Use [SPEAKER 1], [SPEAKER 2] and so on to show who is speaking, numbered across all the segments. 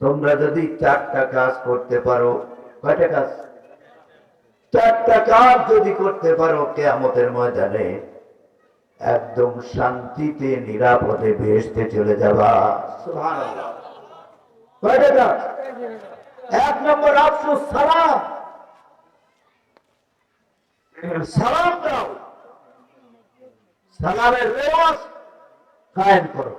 [SPEAKER 1] তোমরা যদি 4টা কাজ করতে পারো, কয়টা কাজ? 4টা কাজ যদি করতে পারো, কিয়ামতের ময়দানে একদম শান্তিতে নিরাপদে বেহেশতে চলে যাবা। সুবহানাল্লাহ। কয়টা কাজ? 1 নম্বর, আফসুস সালাম। সালাম দাও, সালামের রেওয়াজ কায়েম করো।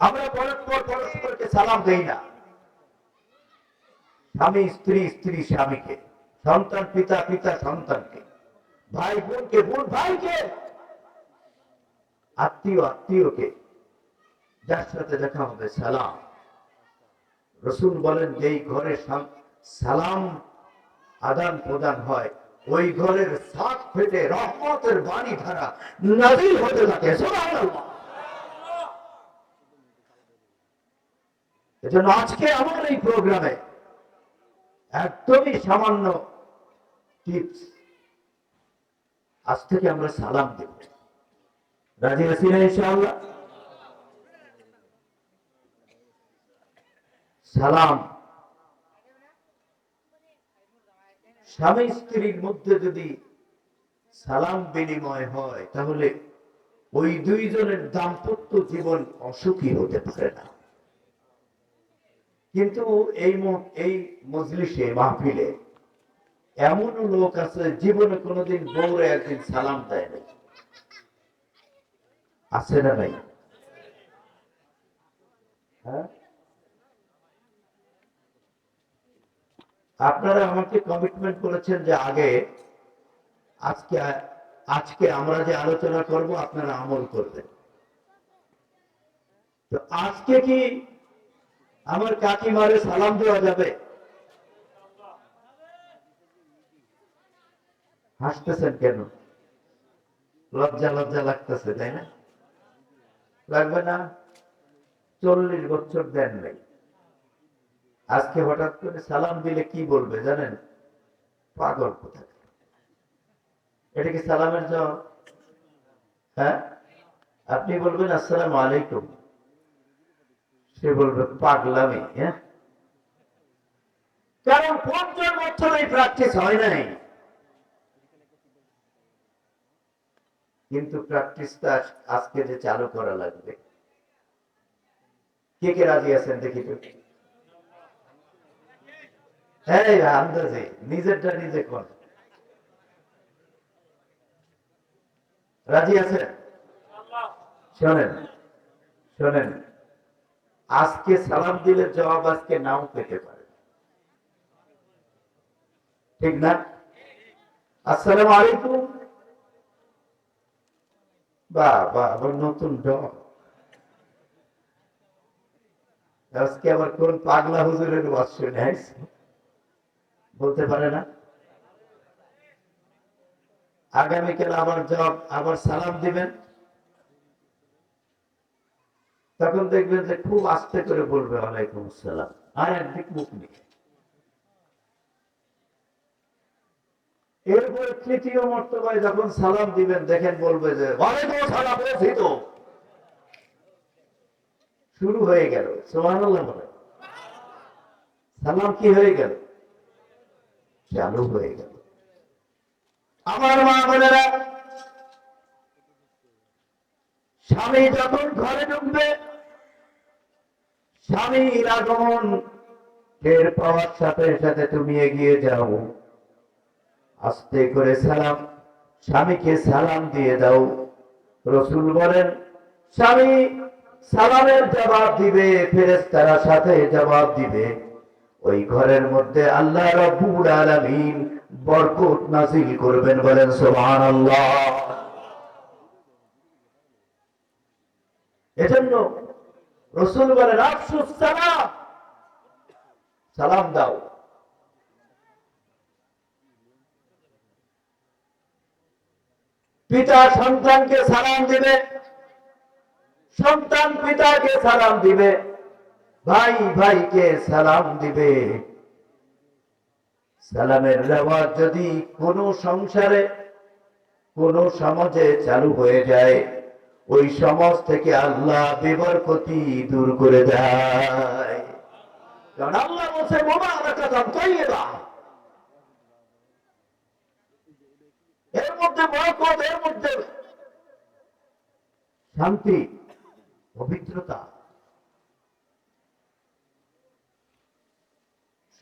[SPEAKER 1] আমরা পরস্পরকে সালাম দেই না। স্বামী স্ত্রী, স্ত্রী স্বামীকে, সন্তান পিতা, পিতা সন্তানকে, ভাই বোনকে, বোন ভাইকে, আত্মীয় আত্মীয়কে, যার সাথে দেখা হবে সালাম। রসুল বলেন যেই ঘরে সালাম আদান প্রদান হয়, ওই ঘরের ছাদ ফেটে রহমতের বাণী ধারা নাযিল হতে থাকে। সুবহানাল্লাহ। এজন্য আজকে আমার এই প্রোগ্রামে একদমই সামান্য টিপস। আজ থেকে আমরা সালাম দেব। রাজি আছি না ইনশাআল্লাহ? সালাম স্বামী স্ত্রীর মধ্যে যদি সালাম বিনিময় হয়, তাহলে ওই দুইজনের দাম্পত্য জীবন অসুখী হতে পারে না। কিন্তু এই মজলিসে, মাহফিলে এমন লোক আছে জীবনে কোনোদিন বউরে একদিন সালাম দেয় নাই। আছে না নাই? হ্যাঁ, আপনারা আমাকে কমিটমেন্ট করেছেন যে আজকে আজকে আমরা যে আলোচনা করব আপনারা আমল করবেন। তো আজকে কি আমার কাকিমারে সালাম দেওয়া যাবে? হাসতেছেন কেন? লজ্জা লজ্জা লাগতেছে, তাই না? লাগবে না? 40 বছর দেন নাই, আজকে হঠাৎ করে সালাম দিলে কি বলবে জানেন? পাগল কোথায়। এটা কি সালামের জবাব? হ্যাঁ, আপনি বলবেন আসসালামু আলাইকুম, সে বলবে পাগলামি। হ্যাঁ, কারণ 50 বছর এই প্র্যাকটিস হয় নাই। কিন্তু প্র্যাকটিসটা আজকে যে চালু করা লাগবে। কে কে রাজি আছেন দেখি তো? হ্যাঁ, আন্দাজে নিজেরটা নিজে কর। রাজি আছেন? শোনেন শোনেন, আজকে সালাম দিলে জবাব আজকে নাও পেতে পারে, ঠিক না? আসসালামু আলাইকুম, বা বা আবার নতুন ডর। আজকে আবার কোন পাগলা হুজুরের ওয়াজ শুনে আসছে, বলতে পারে না। আগামীকাল আবার জবাব, আবার সালাম দিবেন, তখন দেখবেন যে খুব আস্তে করে বলবে ওয়ালাইকুম আসসালাম, আর একদিক মুখ নিয়ে। এরপরে তৃতীয় মর্তবায় যখন সালাম দিবেন, দেখেন বলবে যে ওয়ালাইকুম আসসালাম, বলছি তো। শুরু হয়ে গেল। সুবহানাল্লাহ বলে। সালাম কি হয়ে গেল? চালু হয়ে গেল। আমার মা বোনেরা, স্বামী যখন ঘরে ঢুকবে, স্বামীর আগমন টের পাওয়ার সাথে সাথে তুমি এগিয়ে যাও, আস্তে করে সালাম, স্বামীকে সালাম দিয়ে দাও। রসুল বলেন, স্বামী সালামের জবাব দিবে, ফেরেশতারা সাথে জবাব দিবে, ওই ঘরের মধ্যে আল্লাহ রাব্বুল আলামিন বরকত নাযিল করবেন। বলেন সুবহানাল্লাহ। এজন্য রসুল বলেন আফসুস সালাম, সালাম দাও। পিতা সন্তানকে সালাম দিবে, সন্তান পিতাকে সালাম দিবে, ভাই ভাইকে সালাম দিবে। সালামের রেওয়াজ যদি কোনো সংসারে, কোনো সমাজে চালু হয়ে যায়, ওই সমাজ থেকে আল্লাহ বেবরকতি দূর করে দেয়। কারণ আল্লাহ বলছে মুবারাকাতান তাইয়্যিবা, এর মধ্যে বরকত, এর মধ্যে শান্তি, পবিত্রতা।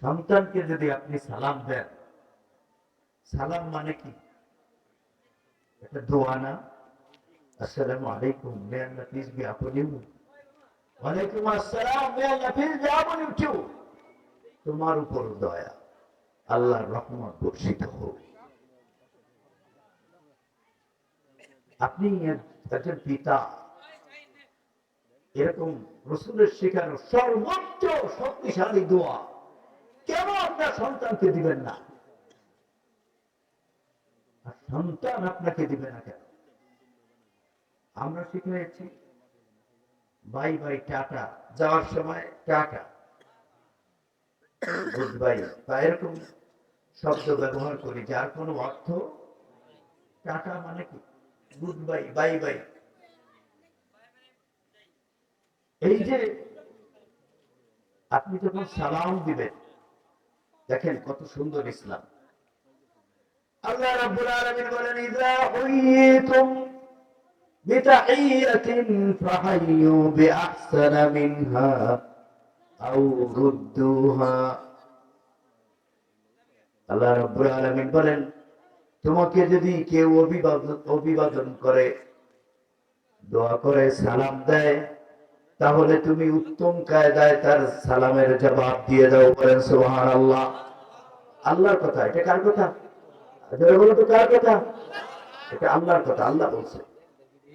[SPEAKER 1] সন্তানকে যদি আপনি সালাম দেন, সালাম মানে কি? এটা দোয়া না? আসসালামু আলাইকুম, মে আল্লাহ পিস বি আপন ইউ। ওয়ালাইকুম আসসালাম, মে আল্লাহ পিস বি আপন ইউ। তোমার উপর দয়া, আল্লাহর রহমত বর্ষিত হোক। আপনি একজন পিতা, এরকম রসুলের শেখানো সর্বোচ্চ শক্তিশালী দোয়া কেন আপনার সন্তানকে দিবেন না? আর সন্তান আপনাকে দিবে না কেন? আমরা শিখেছি বাই বাই টাটা, যাওয়ার সময় টাটা, গুড বাই, বা এরকম শব্দ ব্যবহার করি যার কোনো অর্থ। টাটা মানে কি? Good bye, bye bye. এই যে আপনি যখন সালাম দিবেন, দেখেন কত সুন্দর ইসলাম। আল্লাহ রাব্বুল আলামিন বলেন, ইযা হুয়িতুম বিতাহিয়াতিন ফাহাইয়ু বিআহসানা মিনহা আও রুদ্দুহা। আল্লাহ রাব্বুল আলামিন বলেন, তোমাকে যদি কেউ অভিবাদন করে, দোয়া করে, সালাম দেয়, তাহলে তুমি উত্তম কায়দায় তার সালামের জবাব দিয়ে দাও। বলেন সুবহানাল্লাহ। আল্লাহর কথা। এটা কার কথা? যারা বলো তো কার কথা? এটা আল্লাহর কথা। আল্লাহ বলছে,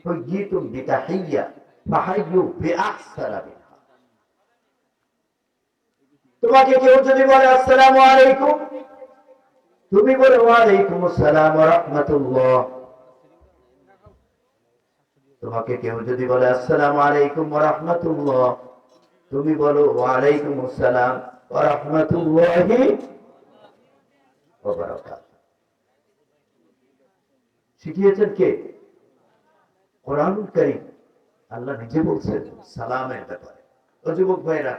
[SPEAKER 1] হুয়িতুম বিতাহিয়্যা ফাহাইয়ু বিআহসানা মিনহা। তোমাকে কেউ যদি বলে আসসালামু আলাইকুম, তুমি বলো ওয়ালাইকুম আসসালাম ওয়া রাহমাতুল্লাহ। তোমাকে কেউ যদি বলে আসসালামু আলাইকুম ওয়া রাহমাতুল্লাহ, তুমি বলো ওয়ালাইকুম আসসালাম ওয়া রাহমাতুল্লাহি ওয়া বারাকাতুহু। শিখিয়েছেন কে? কোরআনুল কারীম। আল্লাহ নিজে বলছেন সালামের ব্যাপারে। ও যুবক ভাইরা,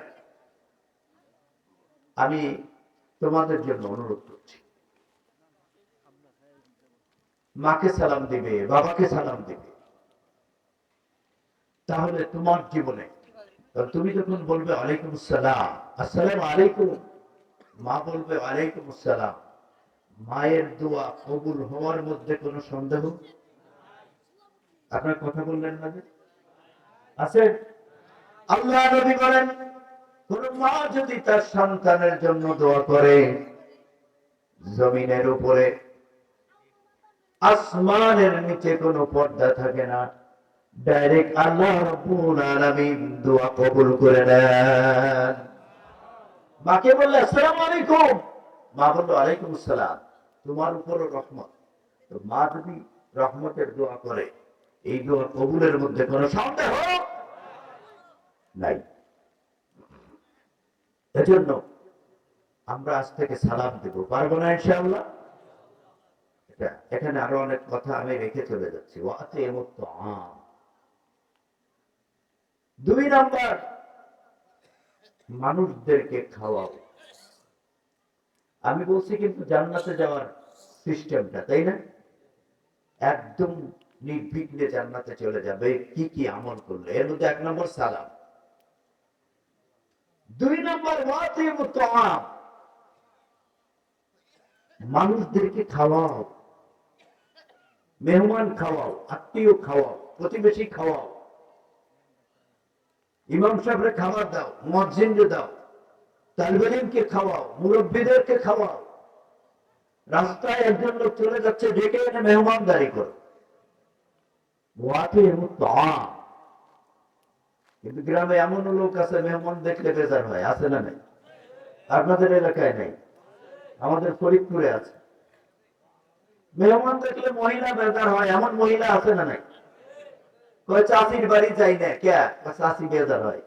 [SPEAKER 1] আমি তোমাদের জন্য অনুরোধ করছি, মাকে সালাম দিবে, বাবাকে সালাম দিবে, তাহলে তোমার জীবনে তুমি যখন বলবে ওয়ালাইকুম আসসালাম, আসসালামু আলাইকুম, মা বলবে ওয়ালাইকুম আসসালাম, মায়ের দোয়া কবুল হওয়ার মধ্যে কোনো সন্দেহ? আপনার কথা বললেন না যে? আছে? আল্লাহ নবী বলেন, কোন মা যদি তার সন্তানের জন্য দোয়া করে, জমিনের উপরে আসমানের নিচে কোনো পর্দা থাকে না, ডাইরেক্ট আল্লাহ রাব্বুল আলামিন দোয়া কবুল করে নেন। মাকে বললে আসসালামু আলাইকুম, মা বললো ওয়ালাইকুম আসসালাম, তোমার উপরও রহমত। তো মা যদি রহমতের দোয়া করে, এই দোয়া কবুলের মধ্যে কোনো সন্দেহ নাই। এজন্য আমরা আজ থেকে সালাম দেব, পারবো না ইনশাআল্লাহ? এখানে আরো অনেক কথা আমি রেখে চলে যাচ্ছি। ওয়াতিমুত তাআম। 2 নাম্বার, মানুষদেরকে খাওয়াও। আমি বলছি কিন্তু জান্নাতে যাওয়ার সিস্টেমটা, তাই না? একদম নির্বিঘ্নে জান্নাতে চলে যাবে কি কি আমল করলে। এর মধ্যে 1 নম্বর সালাম, 2 নম্বর ওয়াতিমুত তাআম, মানুষদেরকে খাওয়াও, মেহমান খাওয়াও, আত্মীয় খাওয়াও, প্রতিবেশী খাওয়াও, ইমাম সাহেবরে খাবার দাও, মুয়াজ্জিনকে দাও, তালিবে ইলমকে খাওয়াও, মুরব্বীদেরকে খাওয়াও। রাস্তায় একজন লোক চলে যাচ্ছে, ডেকে এনে মেহমানদারি করো। ওয়াতিমুত তাআম। কিন্তু গ্রামে এমন লোক আছে, মেহমান দেখলে বেজার হয়, আছে না নাই? আপনাদের এলাকায় নেই, আমাদের ফরিদপুরে আছে। মেহমান দেখলে মহিলা বেজার হয়, এমন মহিলা আছে না নাই? কয় চাচির বাড়ি যাই না, কে? চাচি বেজার হয়।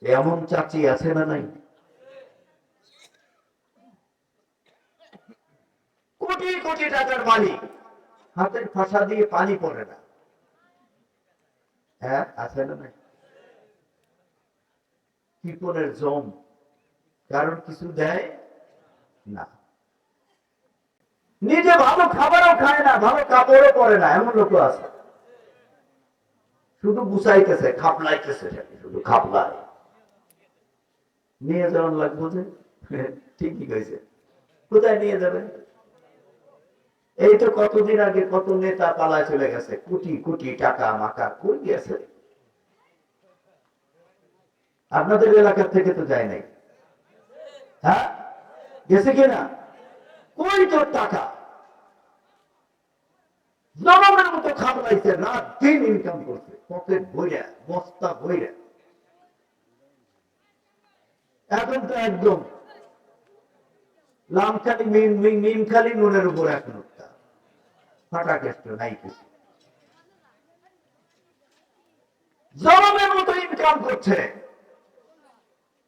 [SPEAKER 1] এমন চাচি আছে না নাই? কোটি কোটি টাকার মালিক, হাতের ফাঁসা দিয়ে পানি পড়ে না, হ্যাঁ, আছে না নাই? কৃপণের জম, কারণ কিছু দেয় না। নিজে ভালো খাবারও খায় না, ভালো কাপড়ও পরে না, এমন লোক আছে। শুধু গুছাইতেছে, খাপলাইতেছে, শুধু খাপলায়। নিয়ে যাওয়ার লাগবো যে, ঠিকই কইছে। কোথায় নিয়ে যাবেন? এই তো কতদিন আগে কত নেতা পালায় চলে গেছে, কোটি কোটি টাকা মাকা কই গেছে। আপনাদের এলাকার থেকে তো যায় নাই, হ্যাঁ গেছে কিনা? কই তোর টাকা? জনমের মতো খাবলাইছে, রাত দিন ইনকাম করছে, পকেট বইরা, বস্তা বইরা। এখন তো একদম লামখালি মিমখালি নুনের উপর এখন ফাটা কেষ্ট নাই কিছু। জনমের মতো ইনকাম করছে,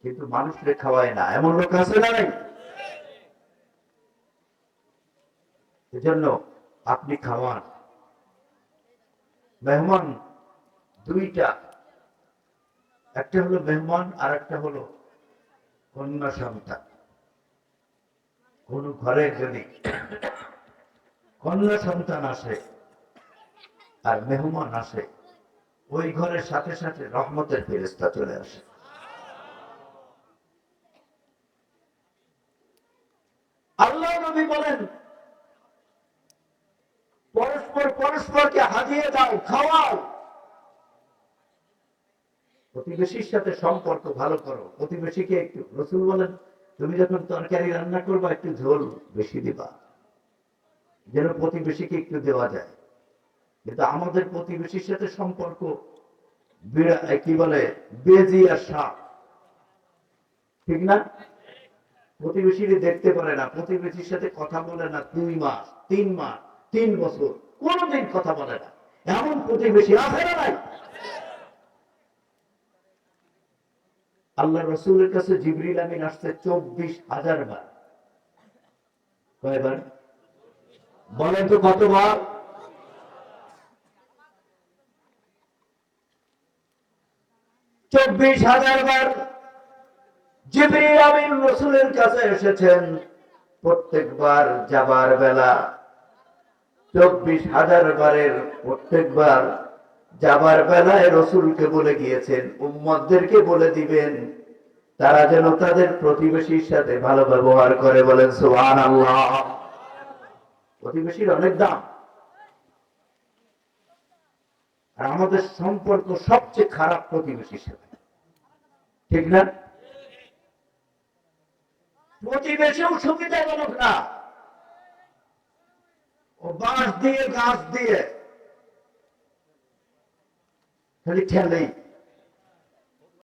[SPEAKER 1] কিন্তু মানুষকে খাওয়ায় না, এমন লোক আছে না নাই? এজন্য আপনি খাওয়ান। মেহমান দুইটা, একটা হলো মেহমান আর একটা হলো কন্যা সন্তান। কোন ঘরে যদি কন্যা সন্তান আসে আর মেহমান আসে, ওই ঘরের সাথে সাথে রহমতের ফেরেশতা চলে আসে। আল্লাহ নবী বলেন, পরস্পর পরস্পরকে হাজিয়ে দাও, খাওয়াও। প্রতিবেশীর সাথে সম্পর্ক ভালো করো। প্রতিবেশীকে একটু, রাসূল বলেন, তুমি যখন তরকারি রান্না করবা একটু ঝোল বেশি দিবা, যেন প্রতিবেশীকে একটু দেওয়া যায়। কিন্তু আমাদের প্রতিবেশীর সাথে সম্পর্ক কি বলে, বেজি আর সাপ, ঠিক না? প্রতিবেশীকে দেখতে পারে না, প্রতিবেশীর সাথে কথা বলে না 2 মাস, 3 মাস, 3 বছর, কোনদিন কথা বলে না, এমন প্রতিবেশী আছে না নাই? আল্লাহ রসুলের কাছে জিবরিল আমিন আসছে 24,000 বার। কয়বার বলেন তো, কতবার? 24,000 বার জিবরিল আমিন রসুলের কাছে এসেছেন। প্রত্যেকবার যাবার বেলা 24,000 বারের প্রত্যেকবার যাবার বেলায় রসুলকে বলে গিয়েছেন, উম্মতদেরকে বলে দিবেন তারা যেন তাদের প্রতিবেশীর সাথে ভালো ব্যবহার করে। বলেন সুবহানাল্লাহ। প্রতিবেশীর অনেক দাম। আর আমাদের সম্পর্ক সবচেয়ে খারাপ প্রতিবেশীর সাথে, ঠিক না? প্রতিবেশীও সুবিধাজনক না, ও বাঁশ দিয়ে গাছ দিয়ে খালি ঠেলেই।